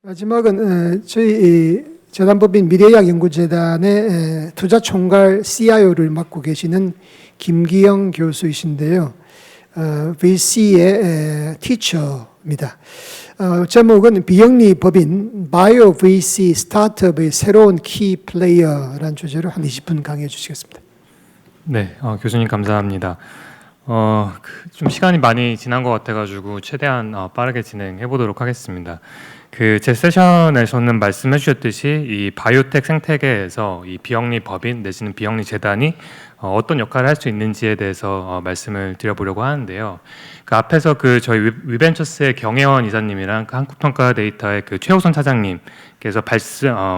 마지막은 저희 재단법인 미래의학연구재단의 투자총괄 CIO를 맡고 계시는 김기영 교수이신데요. VC의 티처입니다. 제목은 비영리 법인 바이오 VC 스타트업의 새로운 키 플레이어라는 주제로 한 20분 강의해 주시겠습니다. 네, 교수님 감사합니다. 좀 시간이 많이 지난 것 같아가지고 최대한 빠르게 진행해 보도록 하겠습니다. 제 세션에서는 말씀해 주셨듯이 이 바이오텍 생태계에서 이 비영리 법인 내지는 비영리 재단이 어떤 역할을 할 수 있는지에 대해서 말씀을 드려보려고 하는데요. 그 앞에서 저희 위벤처스의 경혜원 이사님이랑 한국평가데이터의 최호선 차장님께서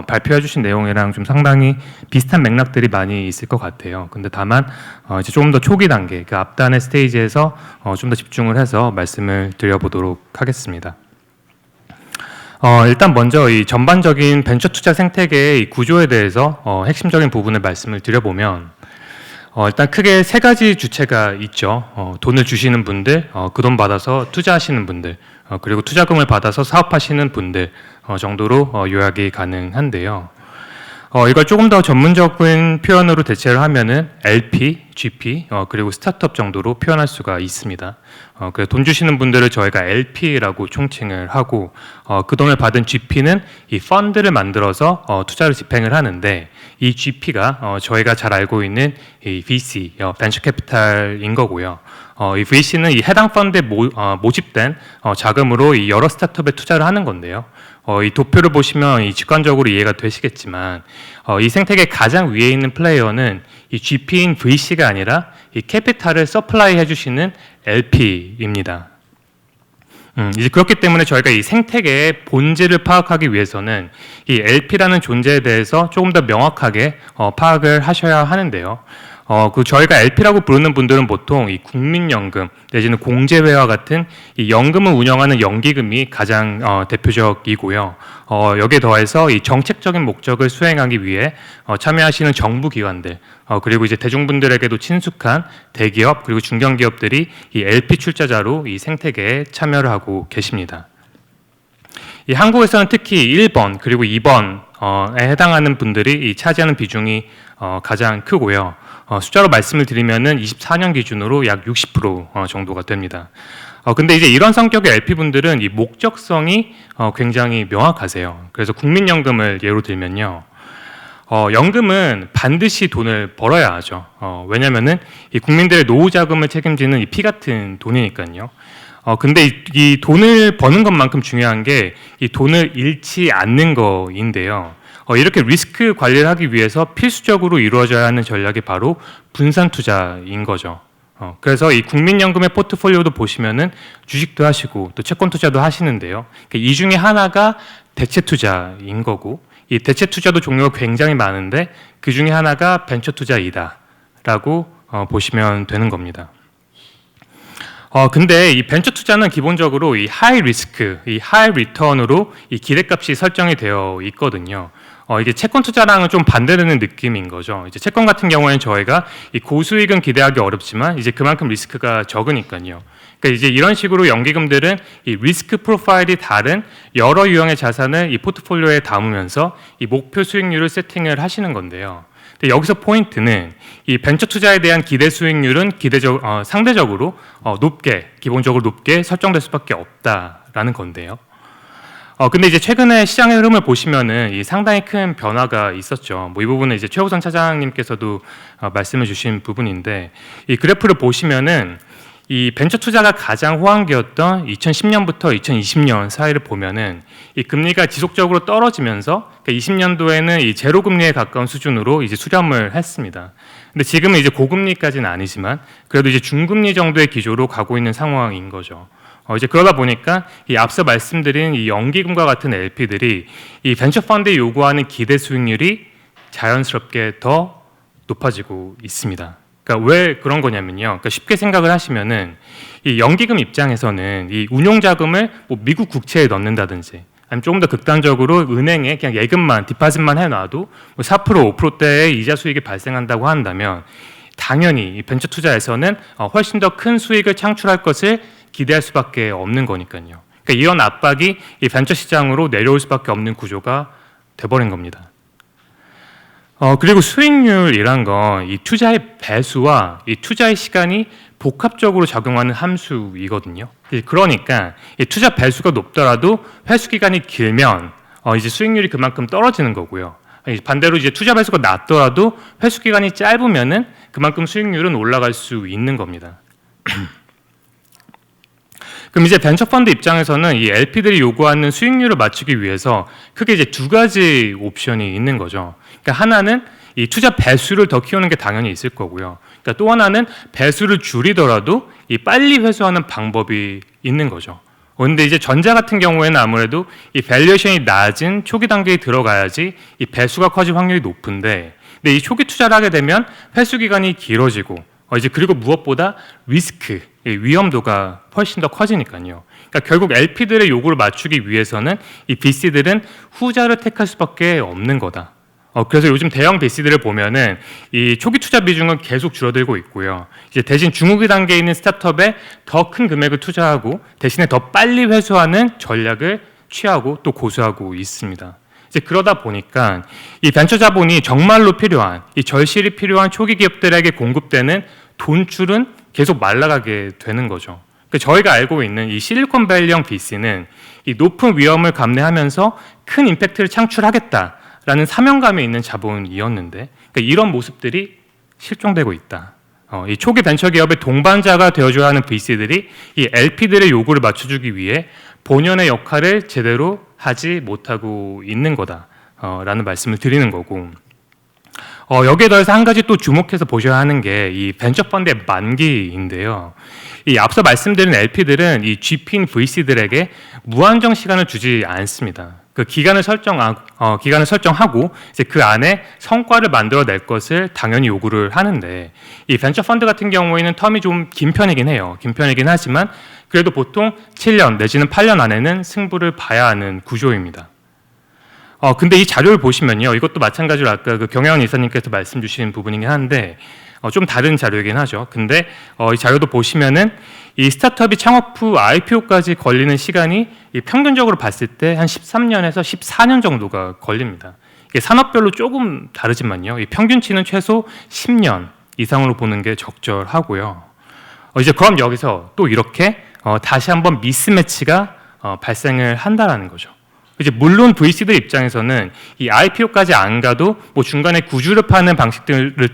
발표해 주신 내용이랑 좀 상당히 비슷한 맥락들이 많이 있을 것 같아요. 근데 다만 이제 조금 더 초기 단계, 앞단의 스테이지에서 좀 더 집중을 해서 말씀을 드려보도록 하겠습니다. 일단 먼저 이 전반적인 벤처 투자 생태계의 이 구조에 대해서 핵심적인 부분을 말씀을 드려보면 일단 크게 세 가지 주체가 있죠. 돈을 주시는 분들, 그 돈 받아서 투자하시는 분들, 그리고 투자금을 받아서 사업하시는 분들 정도로 요약이 가능한데요. 이걸 조금 더 전문적인 표현으로 대체를 하면은 LP, GP, 그리고 스타트업 정도로 표현할 수가 있습니다. 그래서 돈 주시는 분들을 저희가 LP라고 총칭을 하고, 그 돈을 받은 GP는 이 펀드를 만들어서 투자를 집행을 하는데, 이 GP가 저희가 잘 알고 있는 이 VC, 벤처 캐피탈인 거고요. 이 VC는 이 해당 펀드에 모집된 자금으로 이 여러 스타트업에 투자를 하는 건데요. 이 도표를 보시면 이 직관적으로 이해가 되시겠지만 이 생태계 가장 위에 있는 플레이어는 이 GP인 VC가 아니라 이 캐피탈을 서플라이 해주시는 LP입니다. 이제 그렇기 때문에 저희가 이 생태계의 본질을 파악하기 위해서는 이 LP라는 존재에 대해서 조금 더 명확하게 파악을 하셔야 하는데요. 저희가 LP라고 부르는 분들은 보통 이 국민연금 내지는 공제회와 같은 이 연금을 운영하는 연기금이 가장 대표적이고요. 여기에 더해서 이 정책적인 목적을 수행하기 위해 참여하시는 정부기관들, 그리고 이제 대중분들에게도 친숙한 대기업 그리고 중견기업들이 이 LP 출자자로 이 생태계에 참여를 하고 계십니다. 이 한국에서는 특히 1번 그리고 2번에 해당하는 분들이 이 차지하는 비중이 가장 크고요. 숫자로 말씀을 드리면은 24년 기준으로 약 60% 정도가 됩니다. 근데 이제 이런 성격의 LP분들은 이 목적성이 굉장히 명확하세요. 그래서 국민연금을 예로 들면요. 연금은 반드시 돈을 벌어야 하죠. 왜냐면은 이 국민들의 노후 자금을 책임지는 이 피 같은 돈이니까요. 근데 이 돈을 버는 것만큼 중요한 게 이 돈을 잃지 않는 거인데요. 이렇게 리스크 관리를 하기 위해서 필수적으로 이루어져야 하는 전략이 바로 분산 투자인 거죠. 그래서 이 국민연금의 포트폴리오도 보시면은 주식도 하시고 또 채권 투자도 하시는데요. 이 중에 하나가 대체 투자인 거고, 이 대체 투자도 종류가 굉장히 많은데 그 중에 하나가 벤처 투자이다라고 보시면 되는 겁니다. 근데 이 벤처 투자는 기본적으로 이 하이 리스크, 이 하이 리턴으로 이 기대값이 설정이 되어 있거든요. 이게 채권 투자랑은 좀 반대되는 느낌인 거죠. 이제 채권 같은 경우에는 저희가 이 고수익은 기대하기 어렵지만 이제 그만큼 리스크가 적으니까요. 그러니까 이제 이런 식으로 연기금들은 이 리스크 프로파일이 다른 여러 유형의 자산을 이 포트폴리오에 담으면서 이 목표 수익률을 세팅을 하시는 건데요. 근데 여기서 포인트는 이 벤처 투자에 대한 기대 수익률은 상대적으로 기본적으로 높게 설정될 수밖에 없다라는 건데요. 근데 이제 최근에 시장의 흐름을 보시면은 이 상당히 큰 변화가 있었죠. 이 부분은 이제 최호선 차장님께서도 말씀해 주신 부분인데, 이 그래프를 보시면은 이 벤처 투자가 가장 호황기였던 2010년부터 2020년 사이를 보면은 이 금리가 지속적으로 떨어지면서 20년도에는 이 제로 금리에 가까운 수준으로 이제 수렴을 했습니다. 근데 지금은 이제 고금리까지는 아니지만 그래도 이제 중금리 정도의 기조로 가고 있는 상황인 거죠. 이제 그러다 보니까 이 앞서 말씀드린 이 연기금과 같은 LP들이 이 벤처 펀드에 요구하는 기대 수익률이 자연스럽게 더 높아지고 있습니다. 그러니까 왜 그런 거냐면요. 그러니까 쉽게 생각을 하시면은 이 연기금 입장에서는 이 운용 자금을 미국 국채에 넣는다든지 아니면 조금 더 극단적으로 은행에 그냥 예금만 디파짓만 해놔도 4% 5%대의 이자 수익이 발생한다고 한다면 당연히 이 벤처 투자에서는 훨씬 더 큰 수익을 창출할 것을 기대할 수밖에 없는 거니까요. 그러니까 이런 압박이 이 벤처 시장으로 내려올 수밖에 없는 구조가 돼버린 겁니다. 그리고 수익률이란 건 이 투자의 배수와 이 투자의 시간이 복합적으로 작용하는 함수이거든요. 그러니까 이 투자 배수가 높더라도 회수 기간이 길면 이제 수익률이 그만큼 떨어지는 거고요. 반대로 이제 투자 배수가 낮더라도 회수 기간이 짧으면은 그만큼 수익률은 올라갈 수 있는 겁니다. 그럼 이제 벤처 펀드 입장에서는 이 LP들이 요구하는 수익률을 맞추기 위해서 크게 이제 두 가지 옵션이 있는 거죠. 그러니까 하나는 이 투자 배수를 더 키우는 게 당연히 있을 거고요. 그러니까 또 하나는 배수를 줄이더라도 이 빨리 회수하는 방법이 있는 거죠. 그런데 이제 전자 같은 경우에는 아무래도 이 밸류에이션이 낮은 초기 단계에 들어가야지 이 배수가 커질 확률이 높은데, 근데 이 초기 투자를 하게 되면 회수 기간이 길어지고 이제 그리고 무엇보다 리스크, 위험도가 훨씬 더 커지니까요. 그러니까 결국 LP들의 요구를 맞추기 위해서는 이 VC들은 후자를 택할 수밖에 없는 거다. 그래서 요즘 대형 VC들을 보면은 이 초기 투자 비중은 계속 줄어들고 있고요. 이제 대신 중후기 단계에 있는 스타트업에 더 큰 금액을 투자하고 대신에 더 빨리 회수하는 전략을 취하고 또 고수하고 있습니다. 이제 그러다 보니까 이 벤처 자본이 정말로 필요한, 이 절실히 필요한 초기 기업들에게 공급되는 돈줄은 계속 말라가게 되는 거죠. 그러니까 저희가 알고 있는 이 실리콘밸리형 VC는 이 높은 위험을 감내하면서 큰 임팩트를 창출하겠다라는 사명감이 있는 자본이었는데, 그러니까 이런 모습들이 실종되고 있다. 이 초기 벤처 기업의 동반자가 되어줘야 하는 VC들이 이 LP들의 요구를 맞춰주기 위해 본연의 역할을 제대로 하지 못하고 있는 거다라는 말씀을 드리는 거고, 여기에 더해서 한 가지 또 주목해서 보셔야 하는 게 이 벤처 펀드의 만기인데요. 이 앞서 말씀드린 LP들은 이 GP인 VC들에게 무한정 시간을 주지 않습니다. 그 기간을 설정하고 이제 그 안에 성과를 만들어낼 것을 당연히 요구를 하는데, 이 벤처 펀드 같은 경우에는 텀이 좀 긴 편이긴 해요. 긴 편이긴 하지만 그래도 보통 7년 내지는 8년 안에는 승부를 봐야 하는 구조입니다. 근데 이 자료를 보시면요, 이것도 마찬가지로 아까 그 경영 이사님께서 말씀 주신 부분이긴 한데 좀 다른 자료이긴 하죠. 근데 이 자료도 보시면은 이 스타트업이 창업 후 IPO까지 걸리는 시간이 이 평균적으로 봤을 때 한 13년에서 14년 정도가 걸립니다. 이게 산업별로 조금 다르지만요, 이 평균치는 최소 10년 이상으로 보는 게 적절하고요. 이제 그럼 여기서 또 이렇게 다시 한번 미스매치가 발생을 한다라는 거죠. 이제 물론 VC들 입장에서는 이 IPO까지 안 가도 뭐 중간에 구주를 파는 방식 등을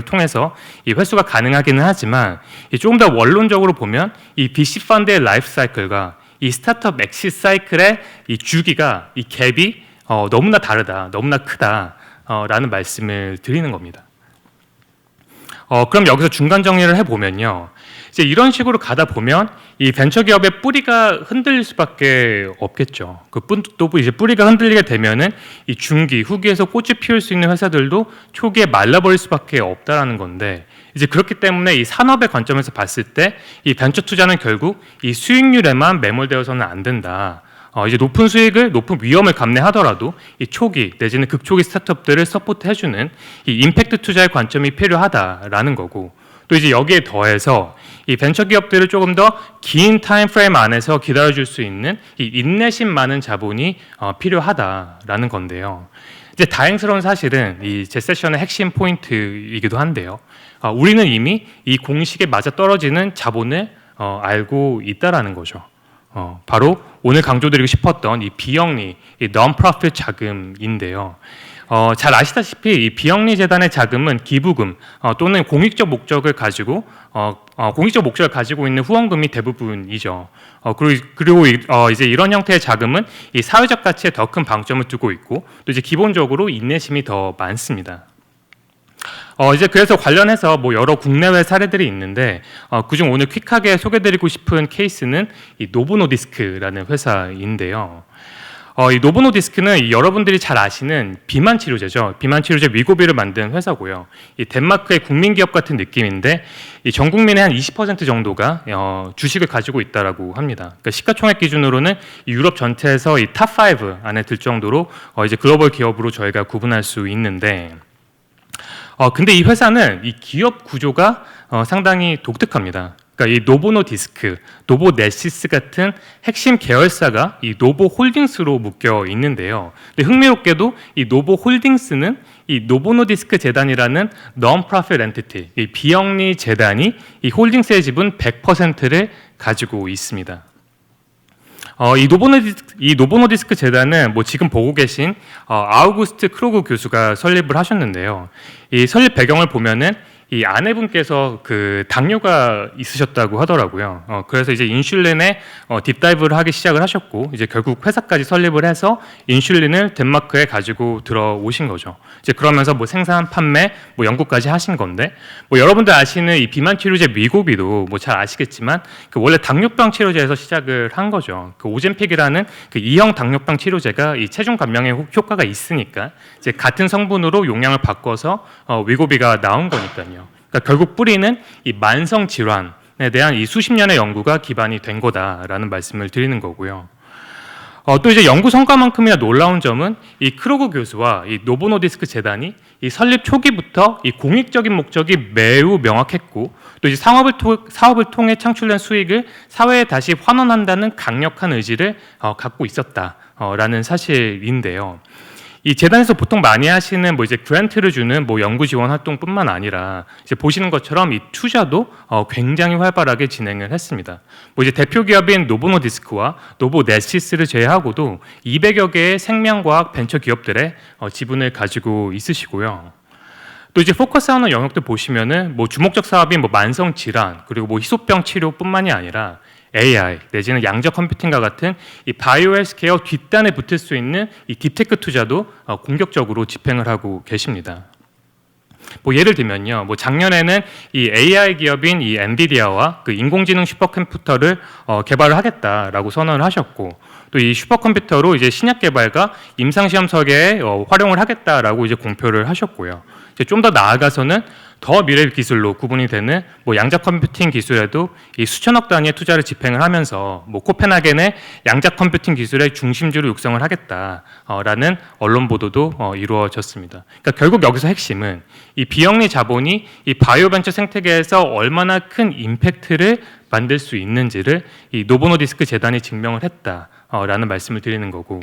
통해서 이 회수가 가능하기는 하지만 조금 더 원론적으로 보면 이 VC 펀드의 라이프 사이클과 이 스타트업 엑시트 사이클의 이 주기가, 이 갭이 너무나 다르다, 너무나 크다라는 말씀을 드리는 겁니다. 그럼 여기서 중간 정리를 해보면요, 이제 이런 식으로 가다 보면 이 벤처 기업의 뿌리가 흔들릴 수밖에 없겠죠. 또 이제 뿌리가 흔들리게 되면은 이 중기, 후기에서 꽃이 피울 수 있는 회사들도 초기에 말라버릴 수밖에 없다라는 건데, 이제 그렇기 때문에 이 산업의 관점에서 봤을 때 이 벤처 투자는 결국 이 수익률에만 매몰되어서는 안 된다. 이제 높은 수익을, 높은 위험을 감내하더라도 이 초기 내지는 극초기 스타트업들을 서포트해주는 이 임팩트 투자의 관점이 필요하다라는 거고, 또 이제 여기에 더해서 이 벤처 기업들을 조금 더 긴 타임 프레임 안에서 기다려줄 수 있는 이 인내심 많은 자본이 필요하다라는 건데요. 이제 다행스러운 사실은 이 제 세션의 핵심 포인트이기도 한데요. 우리는 이미 이 공식에 맞아 떨어지는 자본을 알고 있다라는 거죠. 바로 오늘 강조드리고 싶었던 이 비영리, 이 non-profit 자금인데요. 잘 아시다시피 이 비영리 재단의 자금은 기부금 또는 공익적 목적을 가지고 있는 후원금이 대부분이죠. 그리고 이제 이런 형태의 자금은 이 사회적 가치에 더 큰 방점을 두고 있고, 또 이제 기본적으로 인내심이 더 많습니다. 이제 그래서 관련해서 뭐 여러 국내외 사례들이 있는데 그중 오늘 퀵하게 소개드리고 싶은 케이스는 이 노보노디스크라는 회사인데요. 이 노보노디스크는 여러분들이 잘 아시는 비만 치료제죠. 비만 치료제 위고비를 만든 회사고요. 이 덴마크의 국민 기업 같은 느낌인데 이 전 국민의 한 20% 정도가 주식을 가지고 있다라고 합니다. 그러니까 시가총액 기준으로는 이 유럽 전체에서 이 탑 5 안에 들 정도로 이제 글로벌 기업으로 저희가 구분할 수 있는데, 근데 이 회사는 이 기업 구조가 상당히 독특합니다. 그러니까 이 노보노디스크, 노보네시스 같은 핵심 계열사가 이 노보홀딩스로 묶여 있는데요. 근데 흥미롭게도 이 노보홀딩스는 이 노보노디스크 재단이라는 non-profit entity, 이 비영리 재단이 이 홀딩스의 지분 100%를 가지고 있습니다. 이 노보노디스크 재단은 뭐 지금 보고 계신 아우구스트 크로그 교수가 설립을 하셨는데요. 이 설립 배경을 보면은 이 아내분께서 그 당뇨가 있으셨다고 하더라고요. 그래서 이제 인슐린에 딥다이브를 하기 시작을 하셨고, 이제 결국 회사까지 설립을 해서 인슐린을 덴마크에 가지고 들어오신 거죠. 이제 그러면서 뭐 생산, 판매, 뭐 연구까지 하신 건데, 뭐 여러분들 아시는 이 비만 치료제 위고비도 뭐 잘 아시겠지만, 그 원래 당뇨병 치료제에서 시작을 한 거죠. 그 오젬픽이라는 그 2형 당뇨병 치료제가 이 체중 감량에 효과가 있으니까 이제 같은 성분으로 용량을 바꿔서 위고비가 나온 거니까요. 그러니까 결국 뿌리는 이 만성 질환에 대한 이 수십 년의 연구가 기반이 된 거다라는 말씀을 드리는 거고요. 또 이제 연구 성과만큼이나 놀라운 점은 이 크로그 교수와 이 노보노디스크 재단이 이 설립 초기부터 이 공익적인 목적이 매우 명확했고, 또 이제 사업을 통해 창출된 수익을 사회에 다시 환원한다는 강력한 의지를 갖고 있었다라는 사실인데요. 이 재단에서 보통 많이 하시는 뭐 이제 그랜트를 주는 뭐 연구 지원 활동뿐만 아니라 이제 보시는 것처럼 이 투자도 굉장히 활발하게 진행을 했습니다. 뭐 이제 대표 기업인 노보노디스크와 노보네시스를 제외하고도 200여 개의 생명과학 벤처 기업들의 지분을 가지고 있으시고요. 또 이제 포커스하는 영역들 보시면은 뭐 주목적 사업인 뭐 만성 질환 그리고 뭐 희소병 치료뿐만이 아니라 AI 내지는 양적 컴퓨팅과 같은 이 바이오 헬스케어 뒷단에 붙을 수 있는 이 딥테크 투자도 공격적으로 집행을 하고 계십니다. 뭐 예를 들면요, 뭐 작년에는 이 AI 기업인 이 엔비디아와 그 인공지능 슈퍼컴퓨터를 개발을 하겠다라고 선언을 하셨고, 또 이 슈퍼컴퓨터로 이제 신약 개발과 임상 시험 설계에 활용을 하겠다라고 이제 공표를 하셨고요. 이제 좀 더 나아가서는 더 미래 기술로 구분이 되는 뭐 양자 컴퓨팅 기술에도 이 수천억 단위의 투자를 집행을 하면서 뭐 코펜하겐의 양자 컴퓨팅 기술의 중심지로 육성을 하겠다라는 언론 보도도 이루어졌습니다. 그러니까 결국 여기서 핵심은 이 비영리 자본이 이 바이오 벤처 생태계에서 얼마나 큰 임팩트를 만들 수 있는지를 이 노보노디스크 재단이 증명을 했다라는 말씀을 드리는 거고,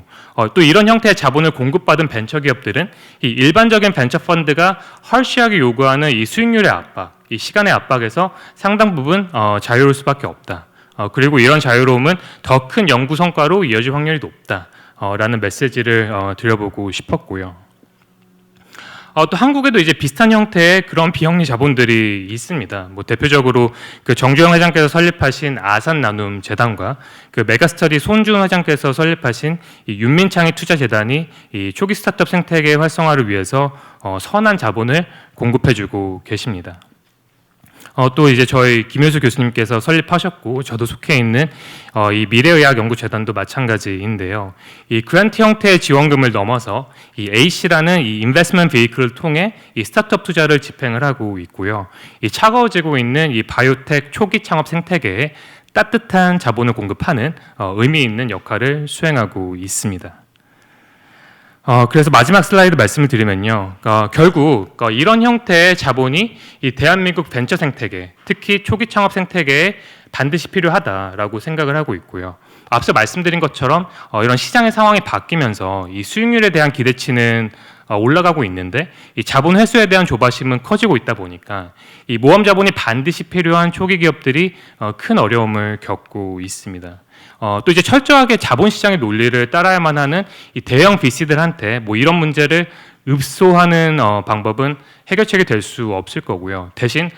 또 이런 형태의 자본을 공급받은 벤처 기업들은 이 일반적인 벤처 펀드가 헐시하게 요구하는 이 수익률의 압박, 이 시간의 압박에서 상당 부분 자유로울 수밖에 없다. 그리고 이런 자유로움은 더 큰 연구 성과로 이어질 확률이 높다라는 메시지를 드려보고 싶었고요. 또 한국에도 이제 비슷한 형태의 그런 비영리 자본들이 있습니다. 뭐 대표적으로 그 정주영 회장께서 설립하신 아산 나눔 재단과 그 메가스터디 손준 회장께서 설립하신 이 윤민창의 투자 재단이 이 초기 스타트업 생태계 활성화를 위해서 선한 자본을 공급해주고 계십니다. 또 이제 저희 김효수 교수님께서 설립하셨고 저도 속해 있는 이 미래의학연구재단도 마찬가지인데요. 이 그랜트 형태의 지원금을 넘어서 이 A씨라는 이 인베스트먼트 베이클을 통해 이 스타트업 투자를 집행을 하고 있고요. 이 차가워지고 있는 이 바이오텍 초기 창업 생태계에 따뜻한 자본을 공급하는 의미 있는 역할을 수행하고 있습니다. 그래서 마지막 슬라이드 말씀을 드리면요. 결국 이런 형태의 자본이 이 대한민국 벤처 생태계, 특히 초기 창업 생태계에 반드시 필요하다라고 생각을 하고 있고요. 앞서 말씀드린 것처럼 이런 시장의 상황이 바뀌면서 이 수익률에 대한 기대치는 올라가고 있는데 이 자본 회수에 대한 조바심은 커지고 있다 보니까 이 모험 자본이 반드시 필요한 초기 기업들이 큰 어려움을 겪고 있습니다. 또 이제 철저하게 자본시장의 논리를 따라야만 하는 이 대형 VC들한테 뭐 이런 문제를 읍소하는 방법은 해결책이 될 수 없을 거고요. 대신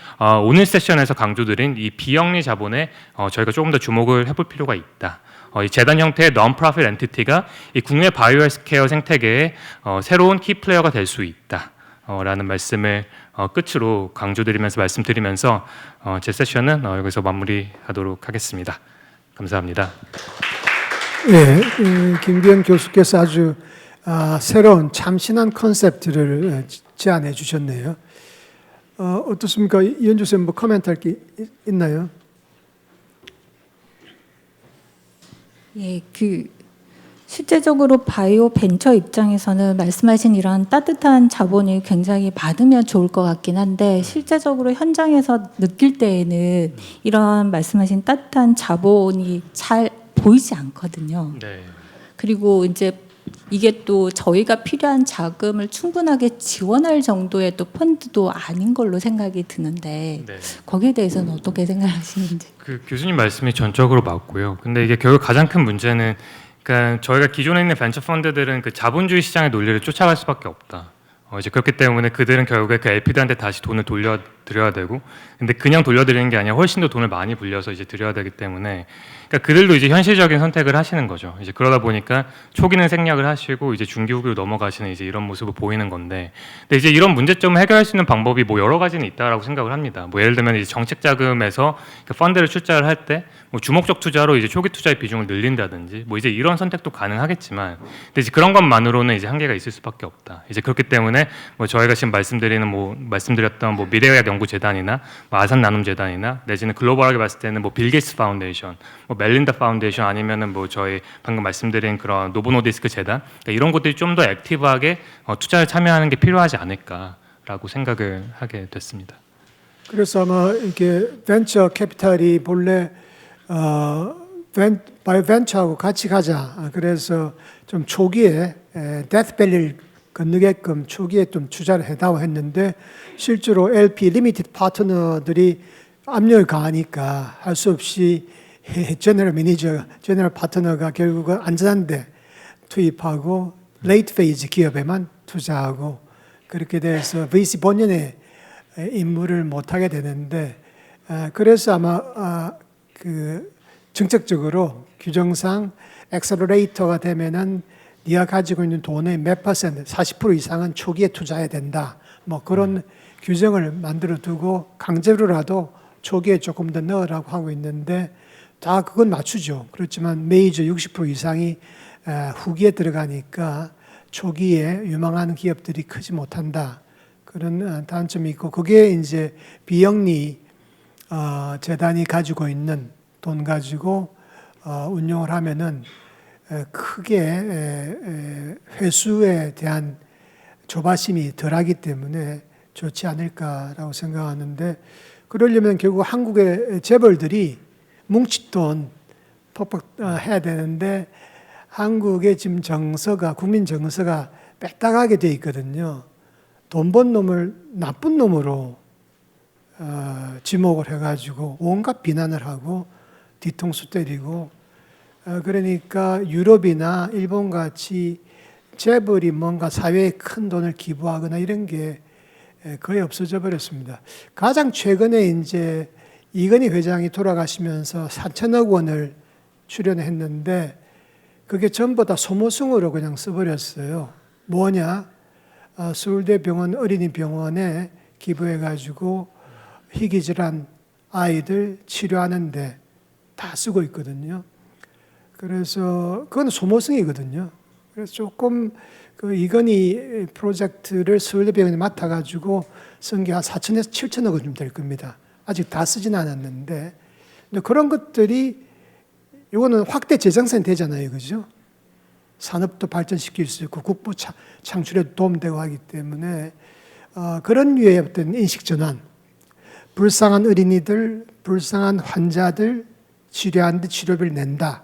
오늘 세션에서 강조드린 이 비영리 자본에 저희가 조금 더 주목을 해볼 필요가 있다. 이 재단 형태의 non-profit entity가 이 국내 바이오 헬스케어 생태계의 새로운 키 플레이어가 될 수 있다. 라는 말씀을 끝으로 강조드리면서 말씀드리면서 제 세션은 여기서 마무리하도록 하겠습니다. 감사합니다. 네, 김기현 교수께서 아주 새로운 참신한 컨셉트를 제안해 주셨네요. 어떻습니까? 이현주 선생님 뭐 코멘트 할 게 있나요? 실제적으로 바이오 벤처 입장에서는 말씀하신 이런 따뜻한 자본이 굉장히 받으면 좋을 것 같긴 한데 실제적으로 현장에서 느낄 때에는 이런 말씀하신 따뜻한 자본이 잘 보이지 않거든요. 네. 그리고 이제 이게 또 저희가 필요한 자금을 충분하게 지원할 정도의 또 펀드도 아닌 걸로 생각이 드는데 네. 거기에 대해서는 어떻게 생각하시는지. 그 교수님 말씀이 전적으로 맞고요. 근데 이게 결국 가장 큰 문제는 그러니까 저희가 기존에 있는 벤처 펀드들은 그 자본주의 시장의 논리를 쫓아갈 수밖에 없다. 이제 그렇기 때문에 그들은 결국에 그 LP들한테 다시 돈을 돌려드려야 되고, 근데 그냥 돌려드리는 게 아니라 훨씬 더 돈을 많이 불려서 이제 드려야 되기 때문에, 그러니까 그들도 이제 현실적인 선택을 하시는 거죠. 이제 그러다 보니까 초기는 생략을 하시고 이제 중기 후기로 넘어가시는 이제 이런 모습을 보이는 건데, 근데 이제 이런 문제점을 해결할 수 있는 방법이 뭐 여러 가지는 있다라고 생각을 합니다. 뭐 예를 들면 이제 정책 자금에서 그 펀드를 출자를 할 때 뭐 주목적 투자로 이제 초기 투자의 비중을 늘린다든지, 뭐 이제 이런 선택도 가능하겠지만, 근데 이제 그런 것만으로는 이제 한계가 있을 수밖에 없다. 이제 그렇기 때문에 뭐 저희가 지금 말씀드렸던 뭐 미래의학 연구재단이나 뭐 아산 나눔 재단이나 내지는 글로벌하게 봤을 때는 뭐 빌 게이츠 파운데이션, 뭐 멜린다 파운데이션 아니면은 뭐 저희 방금 말씀드린 그런 노보노디스크 재단, 그러니까 이런 곳들이 좀 더 액티브하게 투자에 참여하는 게 필요하지 않을까라고 생각을 하게 됐습니다. 그래서 아마 이게 벤처 캐피탈이 본래 바이오 벤처하고 같이 가자. 그래서 좀 초기에 데스밸리를 건너게끔 초기에 좀 투자를 해다오 했는데 실제로 LP 리미티드 파트너들이 압력을 가하니까 할 수 없이 제너럴 매니저, 제너럴 파트너가 결국은 안전한데 투입하고 레이트 페이지 기업에만 투자하고 그렇게 돼서 VC 본연의 임무를 못하게 되는데 그래서 아마 그 정책적으로 규정상 엑셀러레이터가 되면은 네가 가지고 있는 돈의 몇 퍼센트, 40% 이상은 초기에 투자해야 된다. 뭐 그런 규정을 만들어 두고 강제로라도 초기에 조금 더 넣으라고 하고 있는데 다 그건 맞추죠. 그렇지만 메이저 60% 이상이 후기에 들어가니까 초기에 유망한 기업들이 크지 못한다. 그런 단점이 있고 그게 이제 비영리 재단이 가지고 있는 돈 가지고 운용을 하면은 크게 회수에 대한 조바심이 덜하기 때문에 좋지 않을까라고 생각하는데 그러려면 결국 한국의 재벌들이 뭉칫돈 퍽퍽 해야 되는데 한국의 지금 정서가 국민 정서가 빽딱하게 돼 있거든요. 돈 번 놈을 나쁜 놈으로 지목을 해가지고 온갖 비난을 하고 뒤통수 때리고 그러니까 유럽이나 일본 같이 재벌이 뭔가 사회에 큰 돈을 기부하거나 이런 게 거의 없어져 버렸습니다. 가장 최근에 이제 이건희 회장이 돌아가시면서 4천억 원을 출연했는데 그게 전부 다 소모성으로 그냥 써버렸어요. 뭐냐? 서울대병원 어린이병원에 기부해가지고 희귀질환 아이들 치료하는데 다 쓰고 있거든요. 그래서 그건 소모성이거든요. 그래서 조금 그 이건희 프로젝트를 서울대병원에 맡아가지고 쓴 게 한 4천에서 7천억 원 좀 될 겁니다. 아직 다 쓰진 않았는데 근데 그런 것들이 이거는 확대 재생산이 되잖아요, 그죠? 산업도 발전시킬 수 있고 국부 창출에도 도움되고 하기 때문에 그런 류의 어떤 인식 전환, 불쌍한 어린이들, 불쌍한 환자들 치료하는데 치료비를 낸다.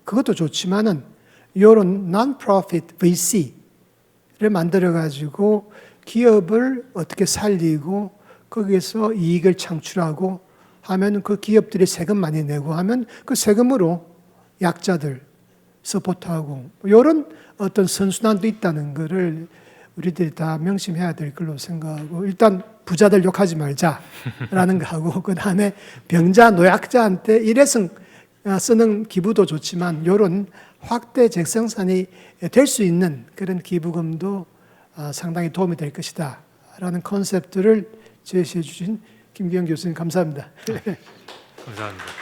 그것도 좋지만은 이런 non-profit VC를 만들어 가지고 기업을 어떻게 살리고 거기에서 이익을 창출하고 하면 그 기업들이 세금 많이 내고 하면 그 세금으로 약자들 서포트하고 이런 어떤 선순환도 있다는 것을 우리들이 다 명심해야 될 걸로 생각하고 일단 부자들 욕하지 말자라는 거하고 그 다음에 병자 노약자한테 일회성 쓰는 기부도 좋지만 이런 확대 재생산이 될 수 있는 그런 기부금도 상당히 도움이 될 것이다 라는 컨셉들을 제시해 주신 김기영 교수님 감사합니다. 감사합니다.